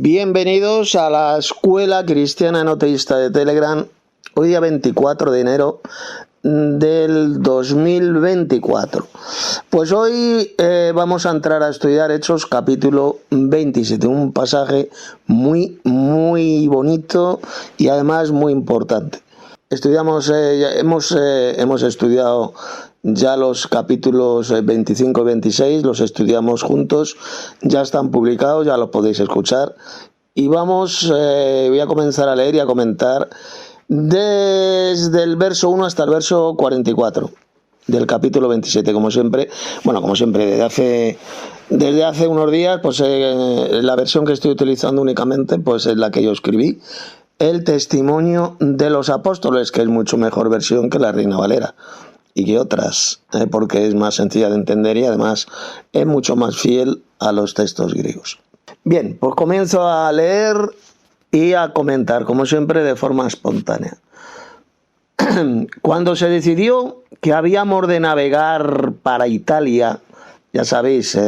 Bienvenidos a la Escuela Cristiana No Teísta de Telegram, hoy día 24 de enero del 2024. Pues hoy vamos a entrar a estudiar Hechos capítulo 27, un pasaje muy bonito y además muy importante. Hemos estudiado ya los capítulos 25 y 26, los estudiamos juntos, ya están publicados, ya los podéis escuchar. Y voy a comenzar a leer y a comentar desde el verso 1 hasta el verso 44 del capítulo 27, como siempre, desde hace unos días, pues la versión que estoy utilizando únicamente pues es la que yo escribí, el testimonio de los apóstoles, que es mucho mejor versión que la Reina Valera y que otras, porque es más sencilla de entender y además es mucho más fiel a los textos griegos. Bien, pues comienzo a leer y a comentar, como siempre, de forma espontánea. Cuando se decidió que habíamos de navegar para Italia, ya sabéis,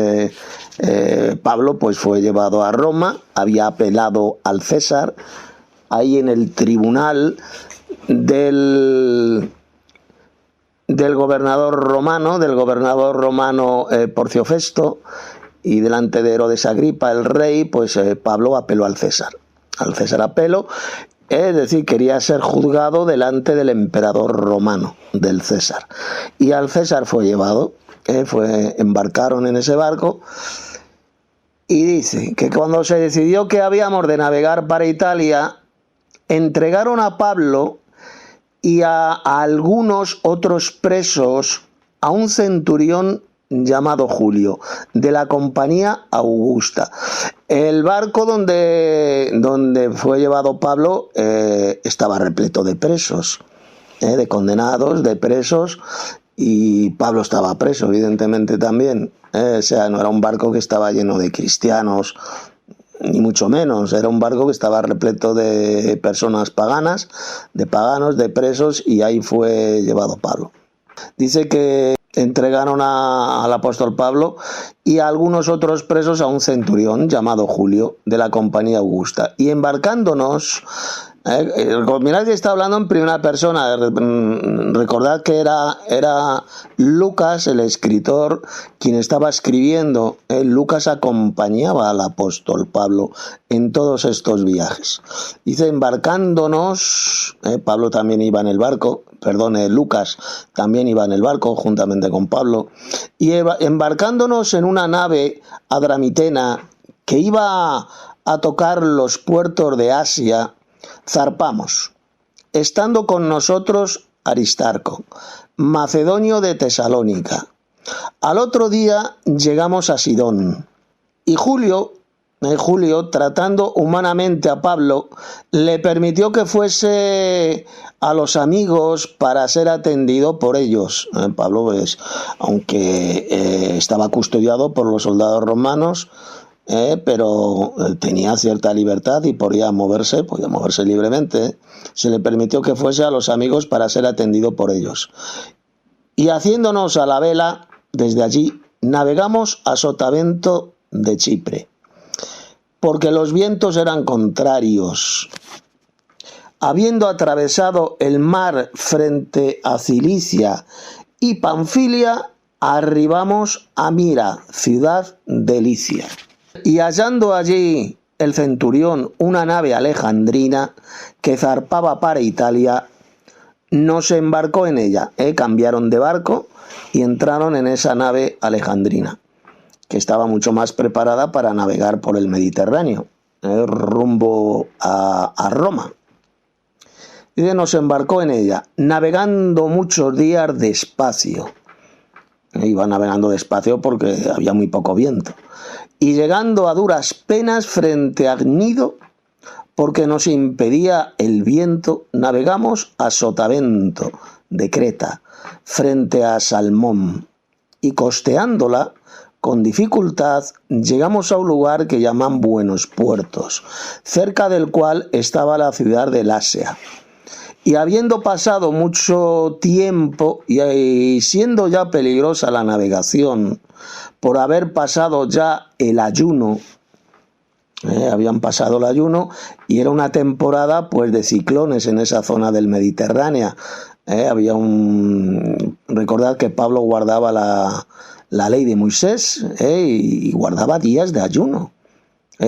Pablo pues fue llevado a Roma, había apelado al César, ahí en el tribunal del gobernador romano Porcio Festo, y delante de Herodes Agripa, el rey, pues Pablo apeló al César apeló, es decir, quería ser juzgado delante del emperador romano, del César. Y al César fue llevado, embarcaron en ese barco, y dice que cuando se decidió que habíamos de navegar para Italia, entregaron a Pablo y a algunos otros presos a un centurión llamado Julio, de la compañía Augusta. El barco donde fue llevado Pablo estaba repleto de presos, de condenados, de presos, y Pablo estaba preso, evidentemente también. O sea, no era un barco que estaba lleno de cristianos, ni mucho menos, era un barco que estaba repleto de personas paganas, de paganos, de presos, y ahí fue llevado Pablo. Dice que entregaron al apóstol Pablo y a algunos otros presos a un centurión llamado Julio, de la compañía Augusta. Y embarcándonos, mirad que está hablando en primera persona, recordad que era Lucas, el escritor, quien estaba escribiendo. Lucas acompañaba al apóstol Pablo en todos estos viajes. Dice, embarcándonos, Pablo también iba en el barco, Lucas también iba en el barco juntamente con Pablo, y embarcándonos en una nave adramitena que iba a tocar los puertos de Asia, zarpamos, estando con nosotros Aristarco, macedonio de Tesalónica. Al otro día llegamos a Sidón, y Julio, tratando humanamente a Pablo, le permitió que fuese a los amigos para ser atendido por ellos. Pablo, pues, aunque estaba custodiado por los soldados romanos, pero tenía cierta libertad y podía moverse libremente. Se le permitió que fuese a los amigos para ser atendido por ellos. Y haciéndonos a la vela, desde allí navegamos a Sotavento de Chipre, porque los vientos eran contrarios. Habiendo atravesado el mar frente a Cilicia y Panfilia, arribamos a Mira, ciudad de Licia. Y hallando allí el centurión una nave alejandrina que zarpaba para Italia, nos embarcó en ella. Cambiaron de barco y entraron en esa nave alejandrina, que estaba mucho más preparada para navegar por el Mediterráneo, rumbo a Roma. Y nos embarcó en ella, navegando muchos días despacio. Iba navegando despacio porque había muy poco viento. Y llegando a duras penas frente a Gnido, porque nos impedía el viento, navegamos a Sotavento de Creta, frente a Salmón. Y costeándola, con dificultad, llegamos a un lugar que llaman Buenos Puertos, cerca del cual estaba la ciudad de Lasea. Y habiendo pasado mucho tiempo y siendo ya peligrosa la navegación, por haber pasado ya el ayuno, Habían pasado el ayuno y era una temporada pues de ciclones en esa zona del Mediterráneo. Recordad que Pablo guardaba la ley de Moisés, y guardaba días de ayuno.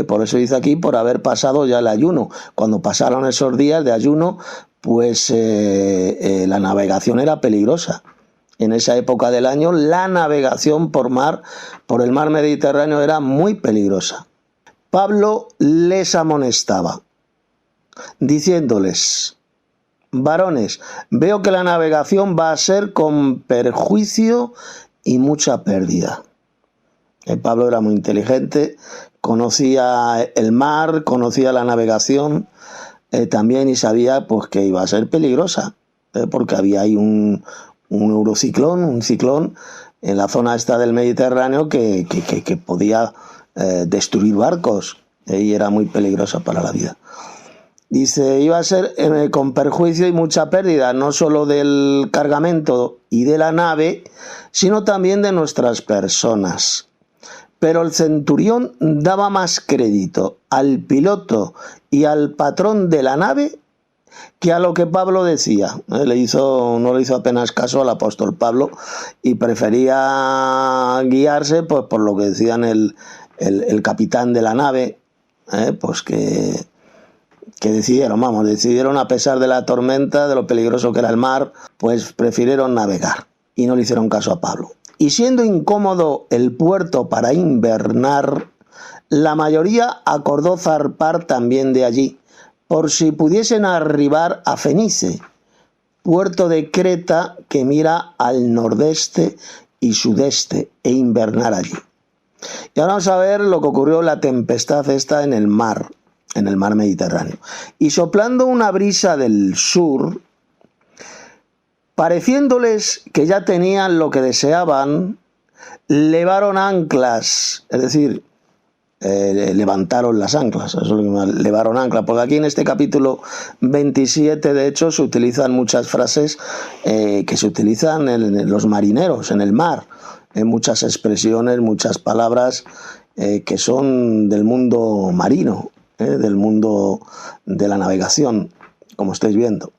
Por eso dice aquí, por haber pasado ya el ayuno. Cuando pasaron esos días de ayuno, pues la navegación era peligrosa. En esa época del año, la navegación por el mar Mediterráneo era muy peligrosa. Pablo les amonestaba, diciéndoles: varones, veo que la navegación va a ser con perjuicio y mucha pérdida. Pablo era muy inteligente, conocía el mar, conocía la navegación también, y sabía pues que iba a ser peligrosa, porque había ahí un ciclón en la zona esta del Mediterráneo que podía destruir barcos, y era muy peligrosa para la vida. Dice, iba a ser con perjuicio y mucha pérdida, no solo del cargamento y de la nave, sino también de nuestras personas. Pero el centurión daba más crédito al piloto y al patrón de la nave que a lo que Pablo decía. No le hizo apenas caso al apóstol Pablo y prefería guiarse pues por lo que decían el capitán de la nave, pues que decidieron, a pesar de la tormenta, de lo peligroso que era el mar, pues prefirieron navegar y no le hicieron caso a Pablo. Y siendo incómodo el puerto para invernar, la mayoría acordó zarpar también de allí, por si pudiesen arribar a Fenice, puerto de Creta que mira al nordeste y sudeste, e invernar allí. Y ahora vamos a ver lo que ocurrió, la tempestad esta en el mar Mediterráneo. Y soplando una brisa del sur, pareciéndoles que ya tenían lo que deseaban, levaron anclas, es decir, levantaron las anclas, eso es lo que levaron anclas, porque aquí en este capítulo 27 de hecho se utilizan muchas frases que se utilizan en los marineros, en el mar, muchas expresiones, muchas palabras que son del mundo marino, del mundo de la navegación, como estáis viendo.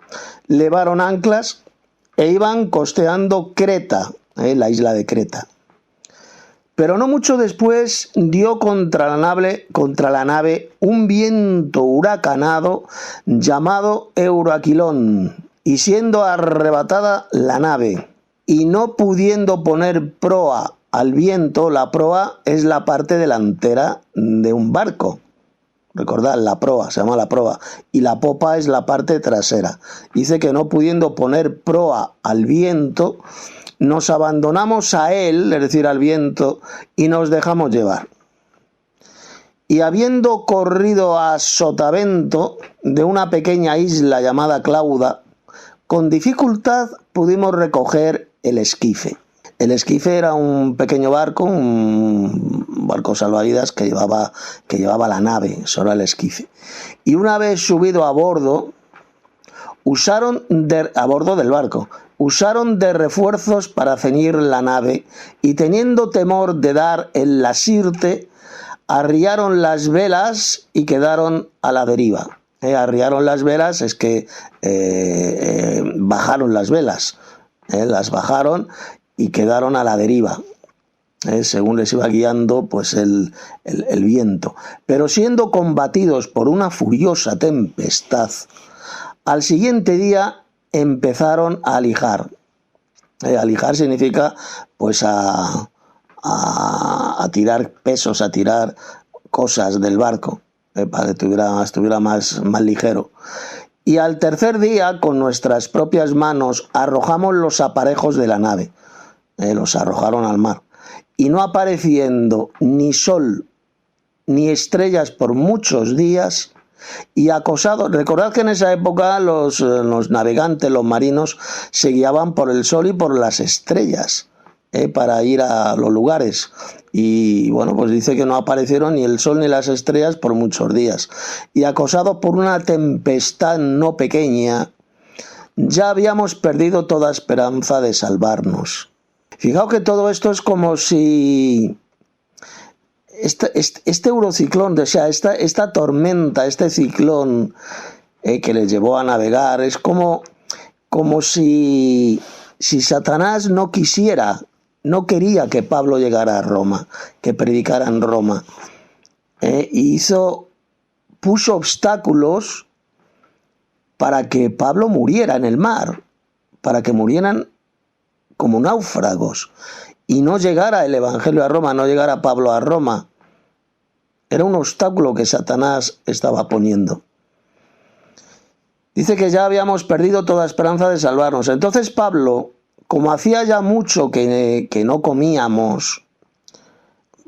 Levaron anclas e iban costeando Creta, la isla de Creta. Pero no mucho después dio contra la nave un viento huracanado llamado Euraquilón, y siendo arrebatada la nave, y no pudiendo poner proa al viento, la proa es la parte delantera de un barco. Recordad, la proa, se llama la proa, y la popa es la parte trasera. Dice que no pudiendo poner proa al viento, nos abandonamos a él, es decir, al viento, y nos dejamos llevar. Y habiendo corrido a sotavento de una pequeña isla llamada Clauda, con dificultad pudimos recoger el esquife. El esquife era un pequeño barco, un barco salvavidas que llevaba la nave, eso era el esquife. Y una vez subido a bordo del barco, usaron de refuerzos para ceñir la nave, y teniendo temor de dar en la sirte, arriaron las velas y quedaron a la deriva. Arriaron las velas es que bajaron las velas, las bajaron y quedaron a la deriva, según les iba guiando pues el viento. Pero siendo combatidos por una furiosa tempestad, al siguiente día empezaron a alijar. Alijar significa pues a tirar pesos, a tirar cosas del barco, para que estuviera más ligero. Y al tercer día, con nuestras propias manos, arrojamos los aparejos de la nave. Los arrojaron al mar. Y no apareciendo ni sol ni estrellas por muchos días, y acosados, recordad que en esa época los navegantes, los marinos, se guiaban por el sol y por las estrellas para ir a los lugares. Y bueno, pues dice que no aparecieron ni el sol ni las estrellas por muchos días. Y acosados por una tempestad no pequeña, ya habíamos perdido toda esperanza de salvarnos. Fijaos que todo esto es como si este eurociclón, o sea, esta tormenta, este ciclón que les llevó a navegar, es como si Satanás no quería que Pablo llegara a Roma, que predicara en Roma. Y puso obstáculos para que Pablo muriera en el mar, para que murieran como náufragos y no llegara el Evangelio a Roma, no llegara Pablo a Roma. Era un obstáculo que Satanás estaba poniendo. Dice que ya habíamos perdido toda esperanza de salvarnos. Entonces Pablo, como hacía ya mucho que no comíamos,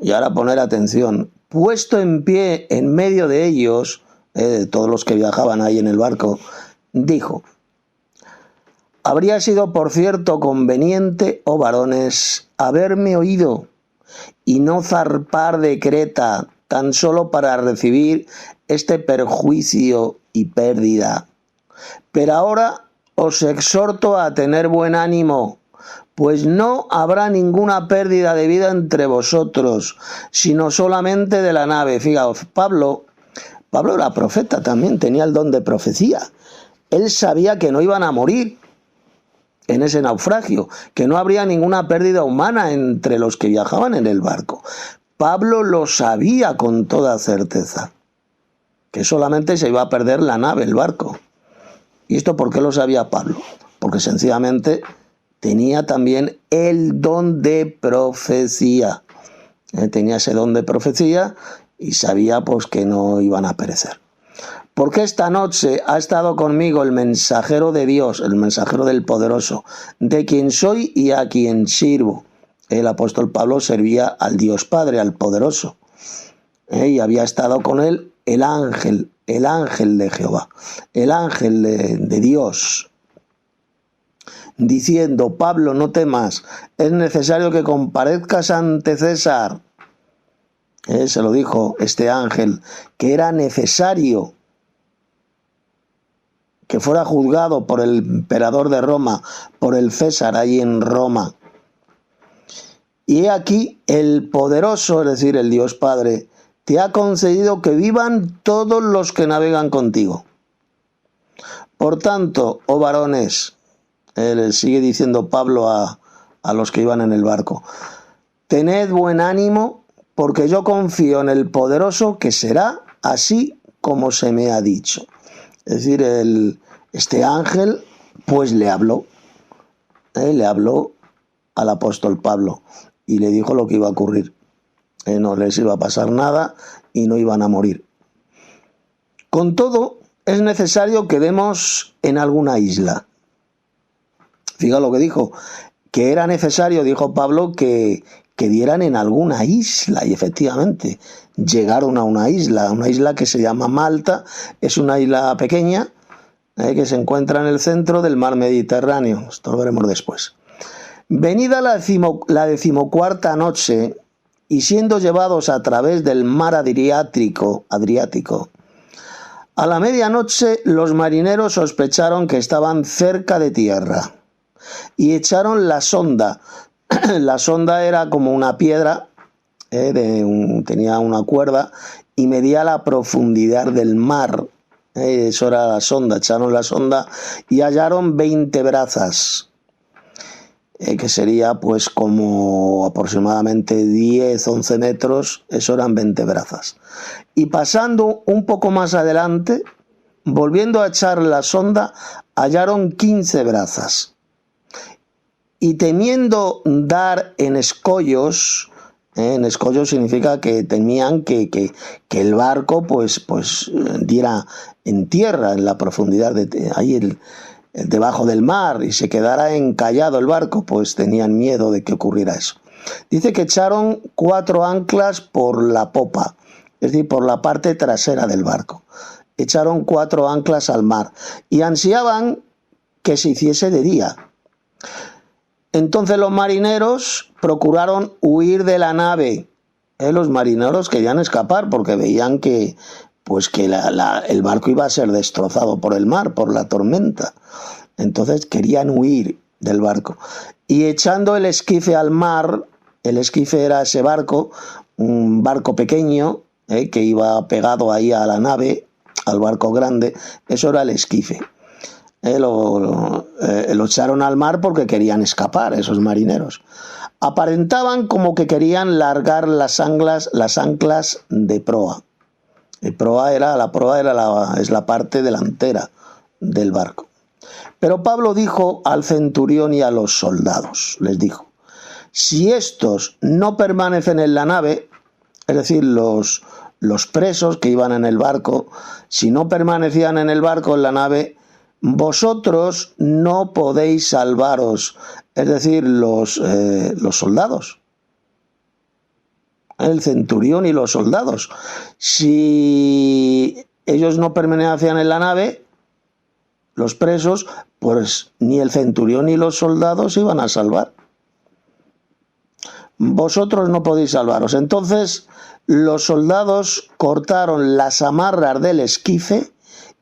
y ahora poner atención, puesto en pie en medio de ellos, de todos los que viajaban ahí en el barco, dijo: habría sido, por cierto, conveniente, oh varones, haberme oído y no zarpar de Creta tan solo para recibir este perjuicio y pérdida. Pero ahora os exhorto a tener buen ánimo, pues no habrá ninguna pérdida de vida entre vosotros, sino solamente de la nave. Fijaos, Pablo era profeta también, tenía el don de profecía. Él sabía que no iban a morir en ese naufragio, que no habría ninguna pérdida humana entre los que viajaban en el barco. Pablo lo sabía con toda certeza, que solamente se iba a perder la nave, el barco. ¿Y esto por qué lo sabía Pablo? Porque sencillamente tenía también el don de profecía. Tenía ese don de profecía y sabía pues que no iban a perecer. Porque esta noche ha estado conmigo el mensajero de Dios, el mensajero del Poderoso, de quien soy y a quien sirvo. El apóstol Pablo servía al Dios Padre, al Poderoso. Y había estado con él el ángel de Jehová, el ángel de Dios, diciendo: Pablo, no temas, es necesario que comparezcas ante César. Se lo dijo este ángel, que era necesario que fuera juzgado por el emperador de Roma, por el César allí en Roma. Y he aquí, el Poderoso, es decir, el Dios Padre, te ha concedido que vivan todos los que navegan contigo. Por tanto, oh varones, le sigue diciendo Pablo a los que iban en el barco, tened buen ánimo, porque yo confío en el Poderoso, que será así como se me ha dicho. Es decir, este ángel pues le habló al apóstol Pablo y le dijo lo que iba a ocurrir. No les iba a pasar nada y no iban a morir. Con todo, es necesario que demos en alguna isla. Fíjate lo que dijo, que era necesario, dijo Pablo, que dieran en alguna isla, y efectivamente llegaron a una isla que se llama Malta. Es una isla pequeña que se encuentra en el centro del mar Mediterráneo. Esto lo veremos después. Venida la 14ª noche, y siendo llevados a través del mar Adriático, a la medianoche los marineros sospecharon que estaban cerca de tierra y echaron la sonda. La sonda era como una piedra, tenía una cuerda y medía la profundidad del mar. Eso era la sonda. Echaron la sonda y hallaron 20 brazas. Que sería pues como aproximadamente 10-11 metros, eso eran 20 brazas. Y pasando un poco más adelante, volviendo a echar la sonda, hallaron 15 brazas. Y temiendo dar en escollos significa que temían que el barco pues diera en tierra, en la profundidad de ahí debajo del mar, y se quedara encallado el barco, pues tenían miedo de que ocurriera eso. Dice que echaron 4 anclas por la popa, es decir, por la parte trasera del barco. Echaron 4 anclas al mar y ansiaban que se hiciese de día. Entonces los marineros procuraron huir de la nave. Los marineros querían escapar porque veían que el barco iba a ser destrozado por el mar, por la tormenta. Entonces querían huir del barco. Y echando el esquife al mar, el esquife era ese barco, un barco pequeño que iba pegado ahí a la nave, al barco grande. Eso era el esquife. Lo echaron al mar porque querían escapar esos marineros. Aparentaban como que querían largar las anclas de proa. La proa es la parte delantera del barco. Pero Pablo dijo al centurión y a los soldados, les dijo: si estos no permanecen en la nave, es decir, los presos que iban en el barco, si no permanecían en el barco, en la nave, vosotros no podéis salvaros, es decir, los soldados, el centurión y los soldados. Si ellos no permanecían en la nave, los presos, pues ni el centurión ni los soldados iban a salvar. Vosotros no podéis salvaros. Entonces los soldados cortaron las amarras del esquife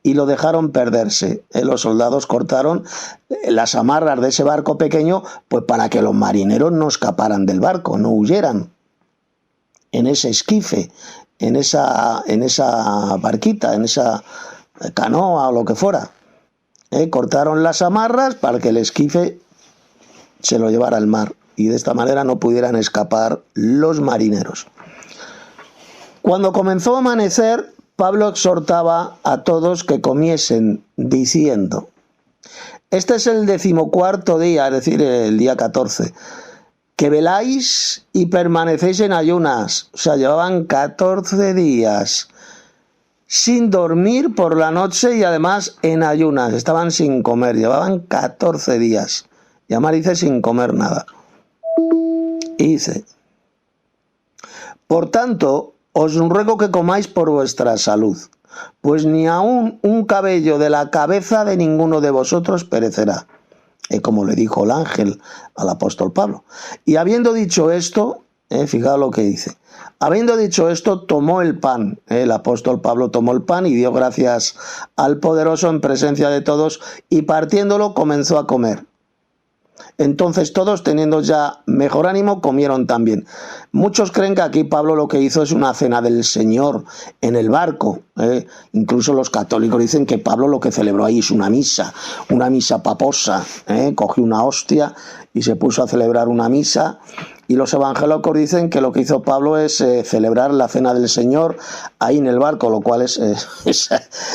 y lo dejaron perderse. Los soldados cortaron las amarras de ese barco pequeño, pues para que los marineros no escaparan del barco, no huyeran en ese esquife, en esa barquita, en esa canoa o lo que fuera. Cortaron las amarras para que el esquife se lo llevara al mar y de esta manera no pudieran escapar los marineros. Cuando comenzó a amanecer, Pablo exhortaba a todos que comiesen, diciendo: este es el 14º día, es decir, el día 14, que veláis y permanecéis en ayunas. O sea, llevaban 14 días sin dormir por la noche y además en ayunas, estaban sin comer, llevaban 14 días. Y además dice sin comer nada. Y dice: por tanto, os ruego que comáis por vuestra salud, pues ni aun un cabello de la cabeza de ninguno de vosotros perecerá. Como le dijo el ángel al apóstol Pablo. Y habiendo dicho esto, fijaos lo que dice. Habiendo dicho esto, tomó el pan. El apóstol Pablo tomó el pan y dio gracias al poderoso en presencia de todos, y partiéndolo comenzó a comer. Entonces todos, teniendo ya mejor ánimo, comieron también. Muchos creen que aquí Pablo lo que hizo es una cena del Señor en el barco. Incluso los católicos dicen que Pablo lo que celebró ahí es una misa paposa. Cogió una hostia y se puso a celebrar una misa. Y los evangélicos dicen que lo que hizo Pablo es celebrar la cena del Señor ahí en el barco, lo cual es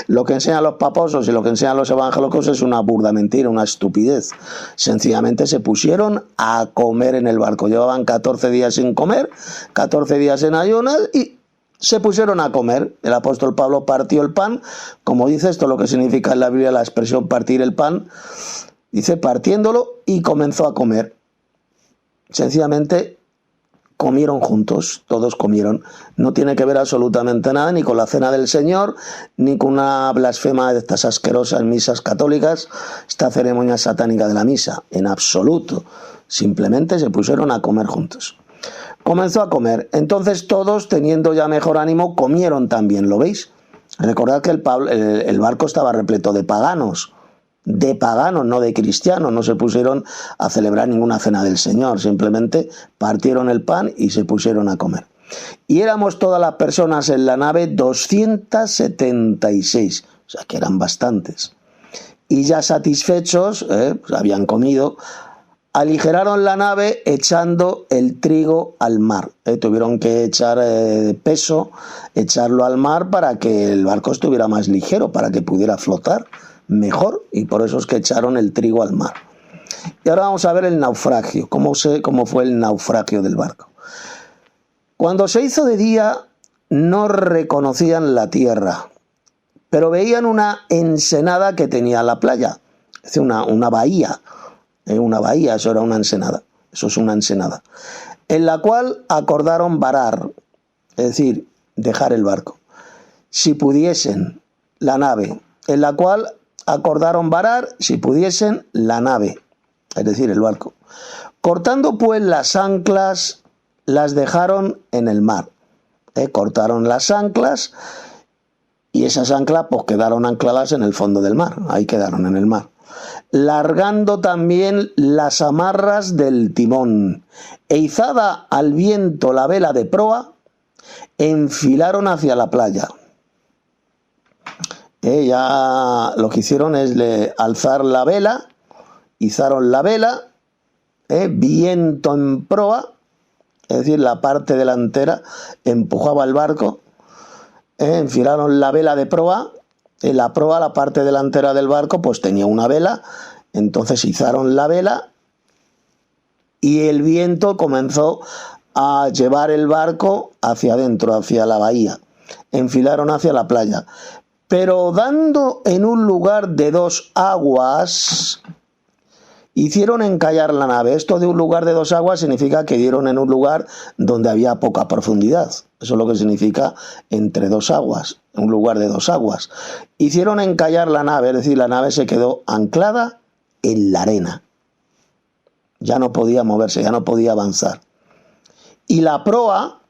lo que enseñan los paposos y lo que enseñan los evangélicos es una burda mentira, una estupidez. Sencillamente se pusieron a comer en el barco. Llevaban 14 días sin comer, 14 días en ayunas y se pusieron a comer. El apóstol Pablo partió el pan, como dice esto, lo que significa en la Biblia la expresión partir el pan, dice partiéndolo y comenzó a comer. Sencillamente comieron juntos, todos comieron. No tiene que ver absolutamente nada ni con la cena del Señor, ni con una blasfema de estas asquerosas misas católicas, esta ceremonia satánica de la misa, en absoluto. Simplemente se pusieron a comer juntos. Comenzó a comer. Entonces todos, teniendo ya mejor ánimo, comieron también, ¿lo veis? Recordad que el barco estaba repleto de paganos, no de cristianos. No se pusieron a celebrar ninguna cena del Señor, simplemente partieron el pan y se pusieron a comer. Y éramos todas las personas en la nave 276, o sea que eran bastantes. Y ya satisfechos, pues habían comido, aligeraron la nave echando el trigo al mar. Tuvieron que echar peso, echarlo al mar para que el barco estuviera más ligero, para que pudiera flotar mejor, y por eso es que echaron el trigo al mar. Y ahora vamos a ver el naufragio, cómo fue el naufragio del barco. Cuando se hizo de día no reconocían la tierra, pero veían una ensenada que tenía la playa, es decir, una bahía, eso era una ensenada, eso es una ensenada, en la cual acordaron varar, es decir, dejar el barco, si pudiesen la nave, en la cual acordaron varar, si pudiesen, la nave, es decir, el barco. Cortando pues las anclas, las dejaron en el mar. Cortaron las anclas y esas anclas pues quedaron ancladas en el fondo del mar, ahí quedaron en el mar. Largando también las amarras del timón, e izada al viento la vela de proa, enfilaron hacia la playa. Ya lo que hicieron es alzar la vela, izaron la vela, viento en proa, es decir, la parte delantera empujaba el barco, enfilaron la vela de proa, la proa, la parte delantera del barco, pues tenía una vela, entonces izaron la vela y el viento comenzó a llevar el barco hacia adentro, hacia la bahía, enfilaron hacia la playa. Pero dando en un lugar de 2 aguas, hicieron encallar la nave. Esto de un lugar de 2 aguas significa que dieron en un lugar donde había poca profundidad. Eso es lo que significa entre 2 aguas, un lugar de 2 aguas. Hicieron encallar la nave, es decir, la nave se quedó anclada en la arena. Ya no podía moverse, ya no podía avanzar. Y la proa,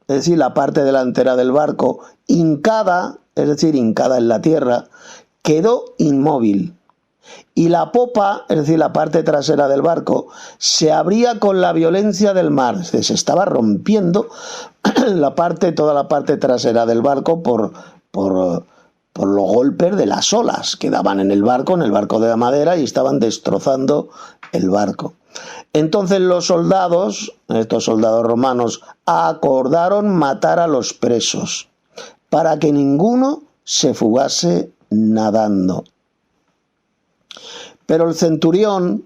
es decir, la parte delantera del barco, hincada, es decir, hincada en la tierra, quedó inmóvil. Y la popa, es decir, la parte trasera del barco, se abría con la violencia del mar. Se estaba rompiendo toda la parte trasera del barco por los golpes de las olas que daban en el barco de madera, y estaban destrozando el barco. Entonces los soldados, estos soldados romanos, acordaron matar a los presos para que ninguno se fugase nadando. Pero el centurión,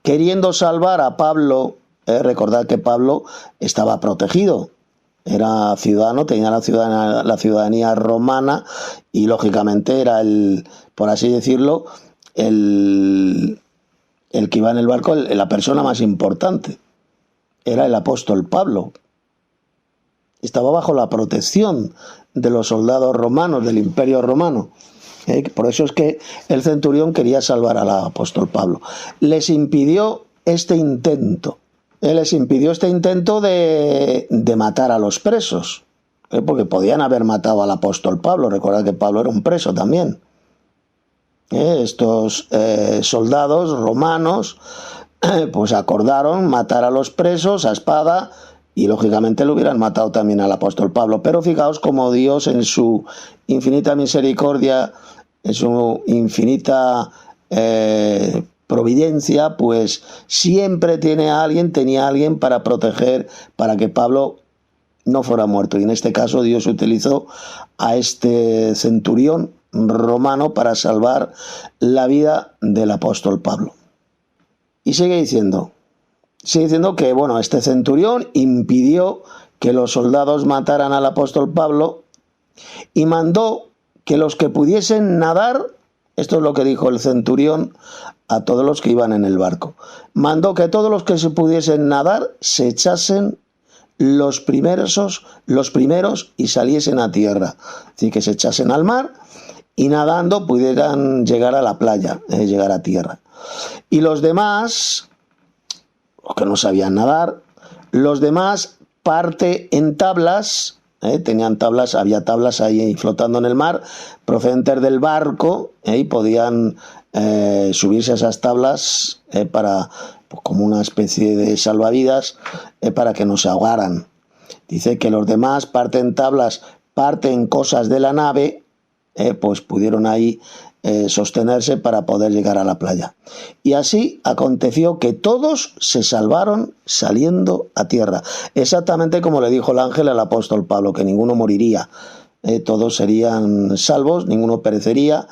queriendo salvar a Pablo, recordad que Pablo estaba protegido, era ciudadano, tenía la ciudadanía romana, y lógicamente era por así decirlo, el que iba en el barco, la persona más importante, era el apóstol Pablo. Estaba bajo la protección de los soldados romanos, del Imperio Romano. Por eso es que el centurión quería salvar al apóstol Pablo. Les impidió este intento. Les impidió este intento de matar a los presos, porque podían haber matado al apóstol Pablo. Recordad que Pablo era un preso también. Estos soldados romanos pues acordaron matar a los presos a espada, y lógicamente lo hubieran matado también al apóstol Pablo. Pero fijaos cómo Dios, en su infinita misericordia, en su infinita providencia, pues siempre tenía a alguien para proteger, para que Pablo no fuera muerto. Y en este caso Dios utilizó a este centurión romano para salvar la vida del apóstol Pablo. Y sigue diciendo que, bueno, este centurión impidió que los soldados mataran al apóstol Pablo y mandó que los que pudiesen nadar, esto es lo que dijo el centurión a todos los que iban en el barco, mandó que todos los que se pudiesen nadar se echasen los primeros y saliesen a tierra. Así que se echasen al mar y nadando pudieran llegar a la playa, llegar a tierra. Y los demás, los que no sabían nadar, los demás parte en tablas, tenían tablas, había tablas ahí flotando en el mar, procedentes del barco, y podían subirse a esas tablas para, pues, como una especie de salvavidas, para que no se ahogaran. Dice que los demás parten tablas, parten cosas de la nave, pues pudieron ahí sostenerse para poder llegar a la playa. Y así aconteció que todos se salvaron saliendo a tierra, exactamente como le dijo el ángel al apóstol Pablo, que ninguno moriría, todos serían salvos, ninguno perecería.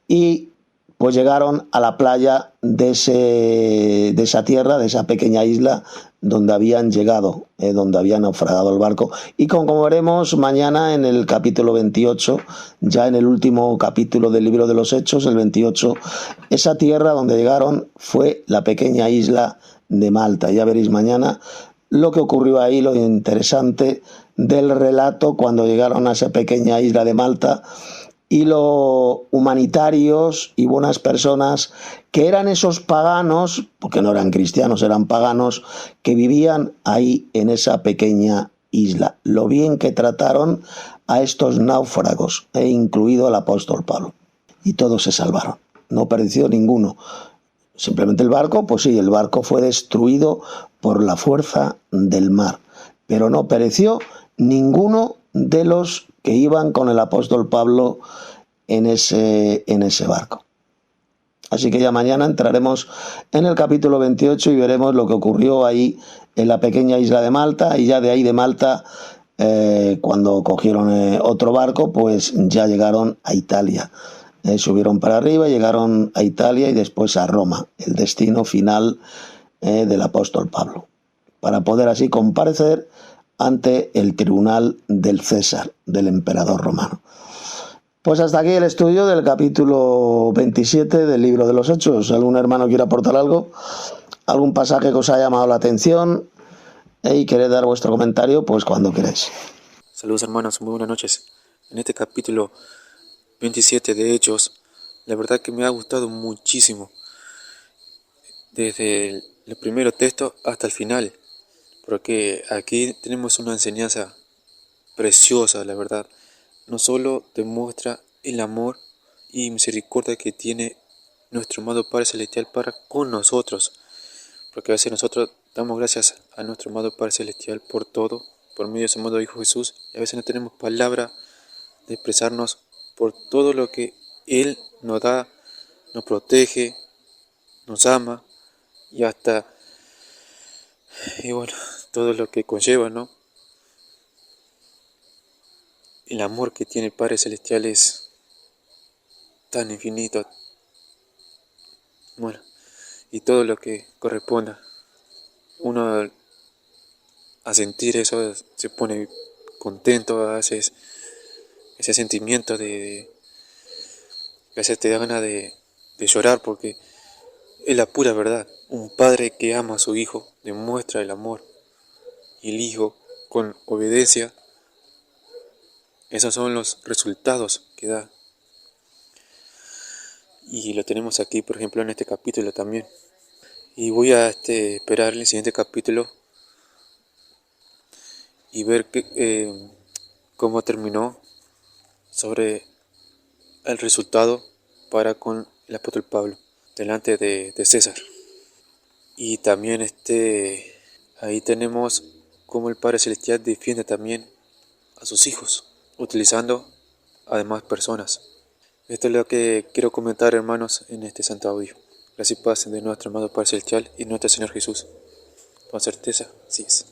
Y pues llegaron a la playa de esa tierra, de esa pequeña isla donde habían llegado, donde había naufragado el barco. Y como veremos mañana en el capítulo 28, ya en el último capítulo del libro de los Hechos, el 28, esa tierra donde llegaron fue la pequeña isla de Malta. Ya veréis mañana lo que ocurrió ahí, lo interesante del relato cuando llegaron a esa pequeña isla de Malta, y lo humanitarios y buenas personas que eran esos paganos, porque no eran cristianos, eran paganos, que vivían ahí en esa pequeña isla. Lo bien que trataron a estos náufragos, incluido al apóstol Pablo. Y todos se salvaron, no pereció ninguno. Simplemente el barco, pues sí, el barco fue destruido por la fuerza del mar, pero no pereció ninguno de los que iban con el apóstol Pablo en ese barco. Así que ya mañana entraremos en el capítulo 28 y veremos lo que ocurrió ahí en la pequeña isla de Malta, y ya de ahí de Malta, cuando cogieron otro barco, pues ya llegaron a Italia. Subieron para arriba, llegaron a Italia y después a Roma, el destino final del apóstol Pablo, para poder así comparecer ante el tribunal del César, del emperador romano. Pues hasta aquí el estudio del capítulo 27 del libro de los Hechos. ¿Algún hermano quiere aportar algo? ¿Algún pasaje que os haya llamado la atención? Y queréis dar vuestro comentario, pues cuando queráis. Saludos hermanos, muy buenas noches. En este capítulo 27 de Hechos, la verdad que me ha gustado muchísimo. Desde el primer texto hasta el final. Porque aquí tenemos una enseñanza preciosa, la verdad. No solo demuestra el amor y misericordia que tiene nuestro amado Padre Celestial para con nosotros, porque a veces nosotros damos gracias a nuestro amado Padre Celestial por todo, por medio de su amado Hijo Jesús, y a veces no tenemos palabra de expresarnos por todo lo que Él nos da, nos protege, nos ama, y bueno, todo lo que conlleva, ¿no? El amor que tiene el Padre Celestial es tan infinito, bueno, y todo lo que corresponda. Uno a sentir eso se pone contento, a veces ese sentimiento que a veces te da ganas de llorar, porque es la pura verdad. Un padre que ama a su hijo demuestra el amor, y el hijo con obediencia, esos son los resultados que da. Y lo tenemos aquí, por ejemplo, en este capítulo también. Y voy a esperar el siguiente capítulo y ver cómo terminó sobre el resultado para con el apóstol Pablo delante de César. Y también ahí tenemos cómo el Padre Celestial defiende también a sus hijos, utilizando a demás personas. Esto es lo que quiero comentar, hermanos, en este santo audio. Gracias y paz de nuestro amado Padre Celestial y nuestro Señor Jesús. Con certeza, sí es.